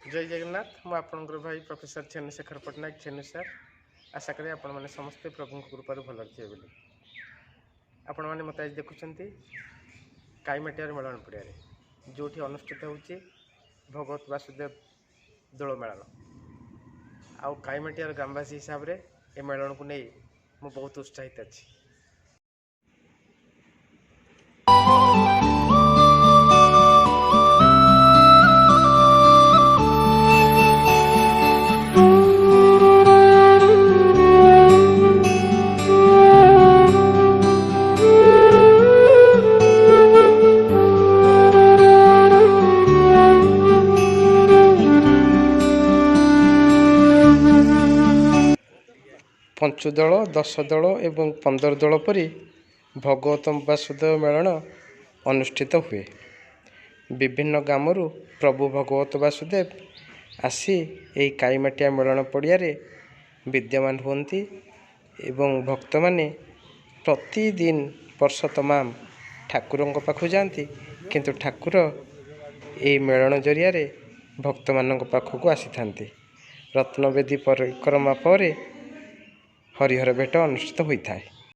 जय जगन्नाथ मु आपणकर भाई प्रोफेसर चंद्रशेखर पट्टनायक चेन्नई सर आशा करें आपण मैंने समस्ते प्रभु कृपार भल थे बोली आपण मैंने मत आज देखुं काईमाटियार मेलन पड़िया जो अनुष्ठित होची भगवत वासुदेव दोल मेलन आउ काईमाटियार ग्रामवासी हिसाब से ये मेलन को नहीं मु बहुत उत्साहित अच्छी। पंचदल 10 दल एवं 15 दल परी भगवत वासुदेव मेलन अनुष्ठित हुए। विभिन्न ग्रामरू प्रभु भगवत वासुदेव आसी यही काईमाटिया मेलन पड़िया विद्यमान हुंती एवं भक्त माने प्रतिदिन वर्ष तमाम ठाकुरों पाखु जाती किंतु ठाकुर यही मेलन जरिया भक्त मान पाखक आसी थांती। रत्नवेदी परिक्रमा पर हरिहर भेट अनुष्ठित होता है।